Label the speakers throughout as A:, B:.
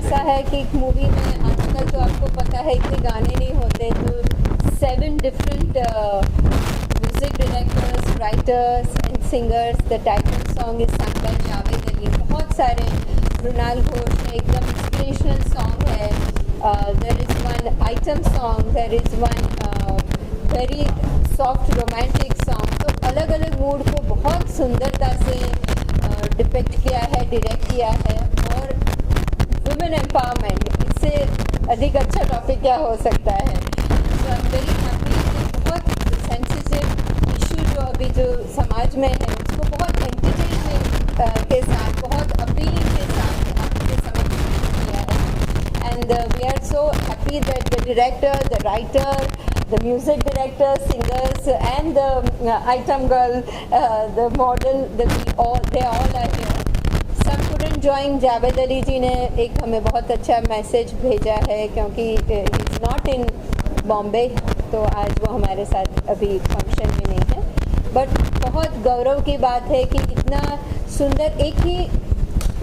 A: ऐसा है कि एक मूवी में आजकल तो आपको पता है इतने गाने नहीं होते, तो 7 different music directors, writers and singers. The title song is sung by Javed Ali. बहुत सारे मृणाल घोष है, एकदम इंस्पिरेशनल सॉन्ग है. There is one item song, there is one very soft romantic song. तो अलग अलग मूड को बहुत सुंदरता से डिपेक्ट किया है, डायरेक्ट किया है. और वुमेन एम्पावरमेंट, इससे अधिक अच्छा टॉपिक क्या हो सकता है. सो आई एम वेरी हैप्पी. बहुत सेंसिटिव इशू जो अभी जो समाज में है उसको बहुत एंटरटेनमेंट के साथ, बहुत अपीलिंग के साथ आपके समझ किया है. And we are so happy that the director, the writer, the music director, singers, and the item girl, the model, they all are here. Some couldn't join. Javed Ali ji ने एक हमें बहुत अच्छा मैसेज भेजा है, क्योंकि he's not in बॉम्बे, तो आज वो हमारे साथ अभी फंक्शन में नहीं है. बट बहुत गौरव की बात है कि इतना सुंदर एक ही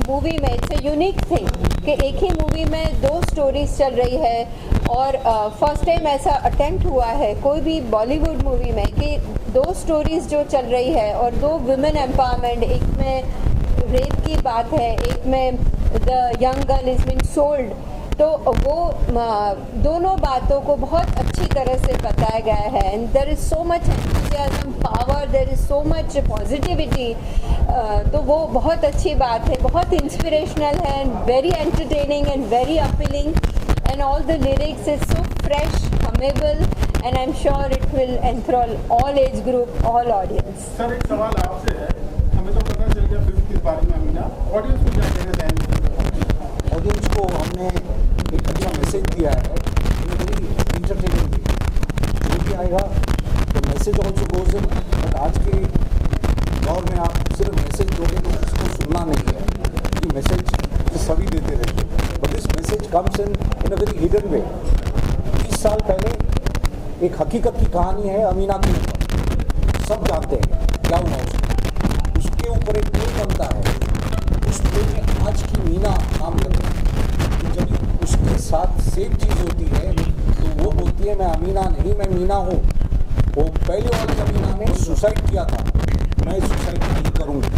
A: मूवी में, इट्स अ यूनिक थिंग कि एक ही मूवी में 2 स्टोरीज चल रही है. और फर्स्ट टाइम ऐसा अटेम्प्ट हुआ है कोई भी बॉलीवुड मूवी में कि 2 स्टोरीज जो चल रही है और 2 वुमेन एम्पावरमेंट. एक में रेप की बात है, एक में the young girl is being sold. तो वो दोनों बातों को बहुत अच्छी तरह से बताया गया है. And there is so much enthusiasm, power, there is so much positivity. तो वो बहुत अच्छी बात है, बहुत इंस्पिरेशनल है, very entertaining and very appealing. And all the lyrics is so fresh, hummable, and I'm sure it will enthrall all age group, all audience.
B: Sir एक सवाल आपसे है, हमें तो पता चल गया फिल्म के बारे में. अमीना, ऑडियंस को क्या कहना चाहेंगे?
C: ऑडियंस को हमने एक अच्छा मैसेज दिया है, इंटरटेनिंग भी आएगा. तो message also goes in. But आज के दौर में आप सिर्फ मैसेज दोगे तो उसको सुनना नहीं है, क्योंकि मैसेज तो सभी देते रहते हैं. But this message comes in a very hidden way. 20 साल पहले एक हकीकत की कहानी है अमीना के ऊपर. सब जानते हैं क्या हुआ उसके ऊपर एक प्ले बनता है. उस प्ले में आज की मीना काम करती है. जब उसके साथ सेम चीज़ होती है तो वो बोलती है मैं अमीना नहीं, मैं मीना हूँ. वो पहले वाली अमीना ने सुसाइड किया था, मैं सुसाइड नहीं करूँगी.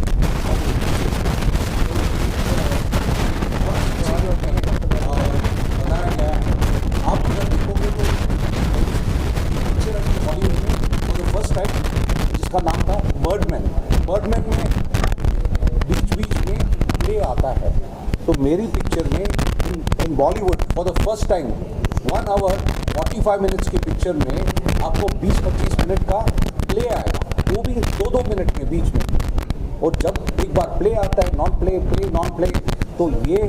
C: बनाया गया आप अगर देखोगे तो बॉलीवुड में फर्स्ट टाइम जिसका नाम था बर्डमैन में बीच में प्ले आता है. तो मेरी पिक्चर में in Bollywood for the first time 1 hour 45 minutes की पिक्चर में आपको 20-25 मिनट का प्ले आएगा, वो भी 2-2 मिनट में बीच में. और जब एक बार प्ले आता है, नॉन प्ले, तो ये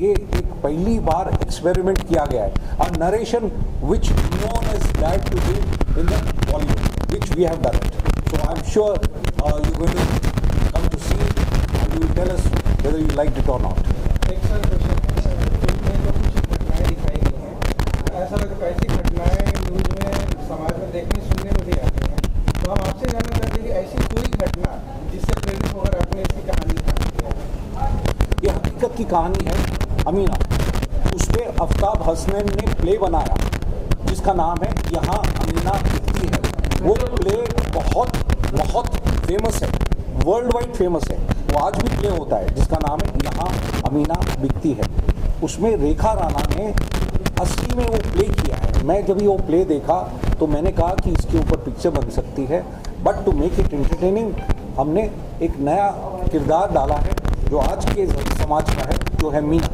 C: एक पहली बार एक्सपेरिमेंट किया गया है. A narration which no one is dared to do in the Bollywood, which we have done it. So I am sure you going to come to see and you will tell us whether you like it और not.
B: एक sir question, film में जो कुछ घटनाएं दिखाई गई हैं, ऐसा लगता है ऐसी घटनाएं न्यूज़ में समाज में देखने सुनने में भी आती हैं. तो हम आपसे जानना चाहते हैं कि ऐसी कोई घटना जिससे प्रेरित होकर आपने इसकी कहानी लिखी है.
C: ये हकीकत की कहानी है अमीना. उस पर आफ्ताब हसनैन ने प्ले बनाया जिसका नाम है यहाँ अमीना बिकती है. वो प्ले बहुत फेमस है, वर्ल्ड वाइड फेमस है. वो आज भी प्ले होता है जिसका नाम है यहाँ अमीना बिकती है. उसमें रेखा राणा ने असली में वो प्ले किया है. मैं जब वो प्ले देखा तो मैंने कहा कि इसके ऊपर पिक्चर बन सकती है. But to make it entertaining हमने एक नया किरदार डाला है जो आज के समाज का है, जो है मीना.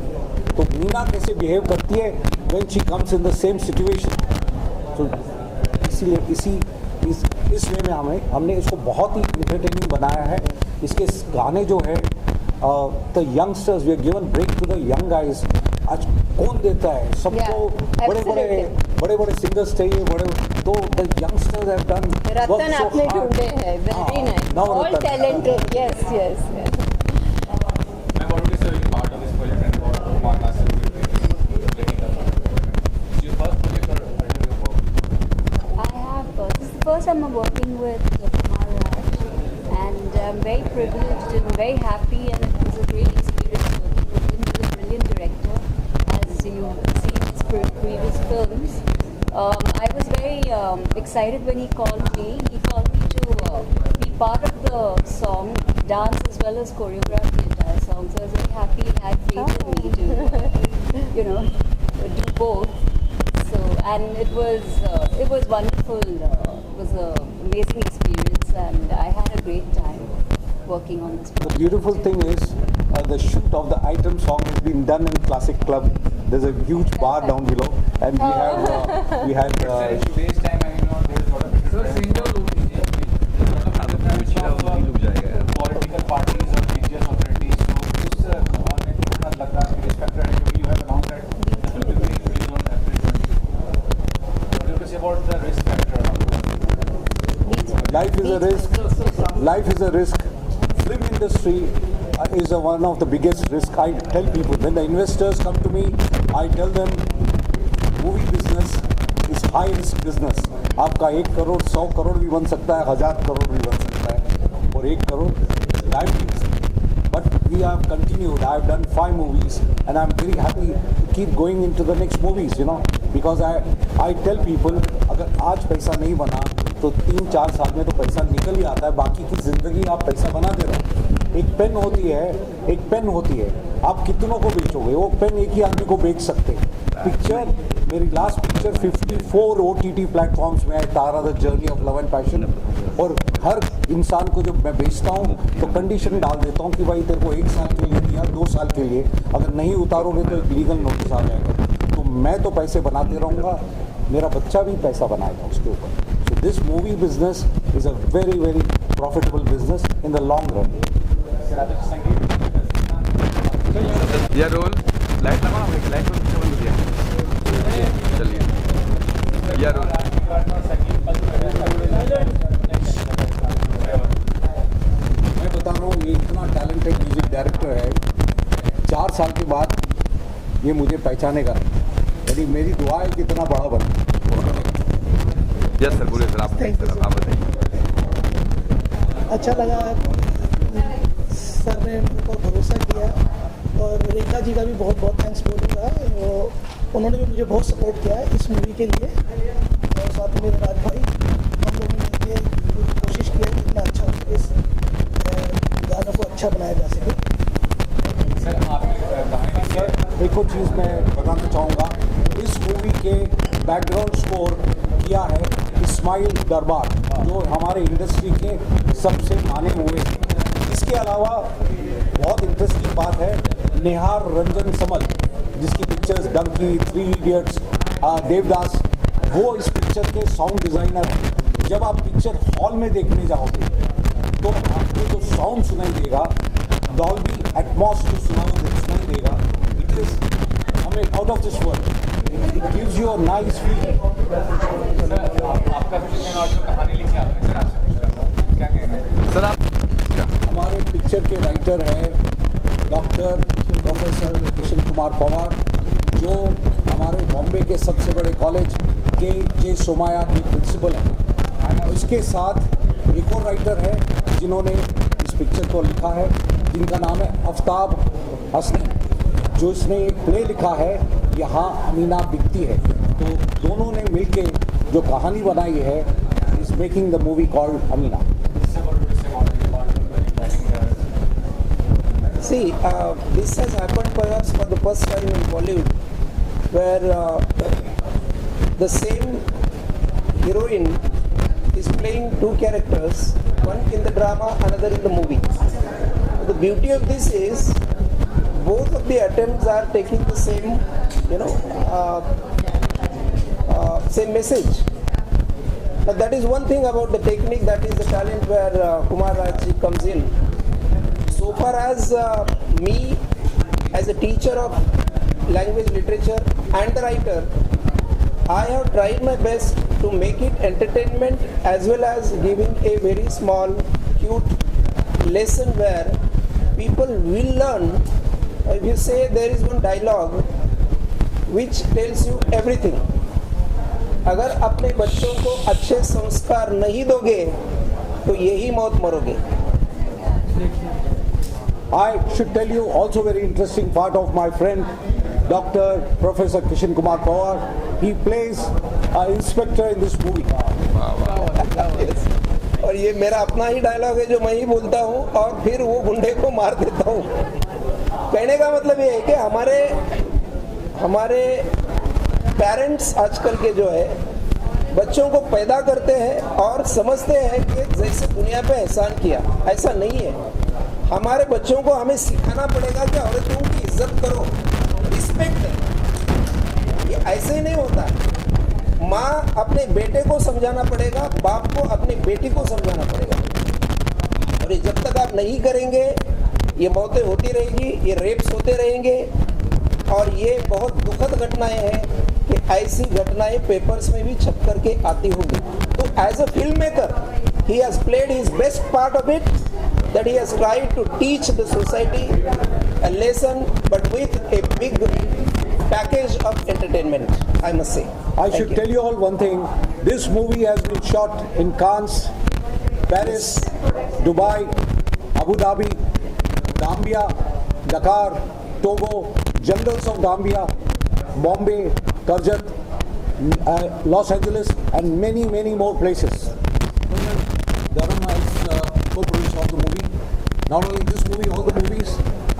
C: तो मीना कैसे बिहेव करती है when she comes in the same situation. तो इसीलिए इस वे में हमने इसको बहुत ही इंटरटेनिंग बनाया है. इसके गाने जो है the youngsters, we are given break to the young guys. आज कौन देता है सबको? बड़े सिंगर्स चाहिए, तो the youngsters have done.
A: Ratan आपने ढूंढे हैं, very nice, all talented. Yes
D: I'm already serving part of this project and about Kumar Nasir will be getting the It's your first project or already you work?
E: I have. This is the first time I'm working with Kumar Raj, and I'm very privileged and very happy, and it was a great experience working with him. He's a brilliant director. excited when he called me. He called me to be part of the song, dance as well as choreograph the entire song. So I was very happy he had faith in me to, do both. So, and it was wonderful. It was an amazing experience, and I had a great time working on this.
C: The beautiful thing is the shoot of the item song has been done in Classic Club. There's a huge bar down below, and we had
D: Sir, in today's time, and there is a lot of political parties or religious authorities. So, उस लग रहा है respect है क्योंकि you have announced that this will be being released on April 20. What do you say about the risk factor around it?
C: life is a risk. Life is a risk. Film industry is one of the biggest risk. I tell people when the investors come to me, I tell them movie business is high risk business. आपका 1 करोड़ 100 करोड़ भी बन सकता है, 1000 करोड़ भी बन सकता है, और 1 crore life. But we have continued. I have done 5 movies, and I'm very happy to keep going into the next movies. Because I tell people अगर आज पैसा नहीं बना तो 3-4 साल में तो पैसा निकल ही आता है. बाकी की जिंदगी आप पैसा बनाते रहो. एक पेन होती है, आप कितनों को बेचोगे? वो पेन एक ही आदमी को बेच सकते हैं. पिक्चर, मेरी लास्ट पिक्चर 54 OTT प्लेटफॉर्म्स में है, Tara the journey of love and passion. और हर इंसान को जब मैं बेचता हूँ तो कंडीशन डाल देता हूँ कि भाई तेरे को 1 साल के लिए या 2 साल के लिए अगर नहीं उतारोगे तो एक लीगल नोटिस आ जाएगा. तो मैं तो पैसे बनाते रहूँगा, मेरा बच्चा भी पैसा बनाएगा उसके ऊपर. So this movie business is a very very profitable business in the long run.
F: या रोल लाइट लगा, लाइट बंद किया. चलिए या रोल.
C: मैं बता रहा हूँ, ये इतना टैलेंटेड म्यूजिक डायरेक्टर है, 4 साल के बाद ये मुझे पहचानेगा. यानी मेरी दुआ है कि इतना बड़ा बने.
F: यस सर, बोलिए सर. आप बताइए.
G: अच्छा लगा, सर ने मेरे को भरोसा किया, और रेखा जी का भी बहुत बहुत थैंक्स बोलूँगा. उन्होंने भी मुझे बहुत सपोर्ट किया है इस मूवी के लिए, और साथ में मेरे राज भाई, हम लोगों ने मिलकर कोशिश की है कि इतना अच्छा इस गानों को अच्छा बनाया जा सके.
C: एक और चीज़ मैं बताना चाहूँगा, इस मूवी के बैकग्राउंड स्कोर किया है इस्माइल दरबार, जो हमारे इंडस्ट्री के सबसे माने हुए हैं. इसके अलावा बहुत इंटरेस्टिंग बात है, निहार रंजन समल, जिसकी पिक्चर्स डंकी, 3 इडियट्स, देवदास, वो इस पिक्चर के साउंड डिज़ाइनर हैं. जब आप पिक्चर हॉल में देखने जाओगे तो आपको जो साउंड सुनाई देगा, डॉल्बी एटमॉस जो सुनाई देगा, इट इज़ हमें out of this world. It gives you a nice feeling.
D: आपका फिल्म और जो कहानी लिखी आपने, सर आपसे पूछ रहा हूँ क्या कहना है
F: सर आप
C: हमारे पिक्चर के राइटर हैं डॉक्टर प्रोफेसर किशन कुमार पवार, जो हमारे बॉम्बे के सबसे बड़े कॉलेज के सोमाया के प्रिंसिपल हैं. इसके साथ एक और राइटर है जिन्होंने इस पिक्चर को लिखा है, जिनका नाम है आफ्ताब हसनैन, जो इसने एक प्ले लिखा है, यहाँ अमीना बिकती है. तो दोनों ने मिलके जो कहानी बनाई है, is making the movie called Amina.
G: See, this has happened perhaps for the first time in Bollywood, where the same heroine is playing 2 characters, one in the drama, another in the movie. The beauty of this is both of the attempts are taking the same, same message. Now that is one thing about the technique, that is the talent where Kumar Raj comes in. So far as me as a teacher of language literature and the writer, I have tried my best to make it entertainment as well as giving a very small cute lesson where people will learn. If you say there is one dialogue which tells you everything, अगर अपने बच्चों को अच्छे संस्कार नहीं दोगे तो यही मौत मरोगे.
C: I should tell you also very interesting part of my friend Dr. Professor Kishan Kumar Pawar. He plays inspector in this movie.
G: Yes. और ये मेरा अपना ही डायलॉग है जो मैं ही बोलता हूँ और फिर वो गुंडे को मार देता हूँ। कहने का मतलब ये है कि हमारे पेरेंट्स आजकल के जो है बच्चों को पैदा करते हैं और समझते हैं कि जैसे दुनिया पे एहसान किया, ऐसा नहीं है। हमारे बच्चों को हमें सिखाना पड़ेगा कि औरतों की इज्जत करो, रिस्पेक्ट है। ये ऐसे ही नहीं होता है। माँ अपने बेटे को समझाना पड़ेगा, बाप को अपनी बेटी को समझाना पड़ेगा। और ये जब तक आप नहीं करेंगे ये मौतें होती रहेगी, ये रेप्स होते रहेंगे। और ये बहुत दुखद घटनाएं हैं कि ऐसी घटनाएं पेपर्स में भी छप करके आती होंगी। तो as a film maker he has played his best part of it, that he has tried to teach the society a lesson, but with a big package of entertainment, I must say.
C: I should tell you all one thing. This movie has been shot in Cannes, Paris, Dubai, Abu Dhabi, Gambia, Dakar, Togo, jungles of Gambia, Bombay, Karjat, Los Angeles, and many, many more places. Dharam is co-producer of the movie. Not only this movie, all the movies,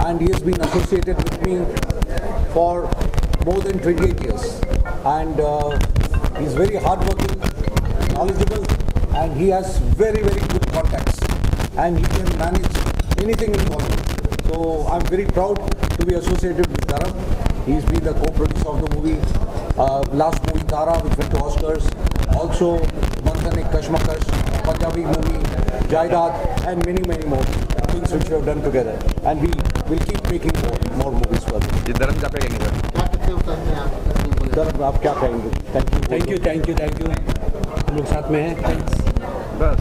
C: and he has been associated with me for more than 28 years. And he's very hardworking, knowledgeable, and he has very, very good contacts. And he can manage anything in Bollywood. So I'm very proud to be associated with Dharam. He's been the co-producer of the movie. Last movie Tara, which went to Oscars. Also Manthan Ek Kashmakash, Punjabi movie, Jaidad, and many, many more things which we have done together. And we will keep making more movies for them.
F: ये धर्म का कहेंगे sir?
C: Dharam, आप क्या कहेंगे? Thank you.
H: Thank you हम लोग साथ में हैं।
F: बस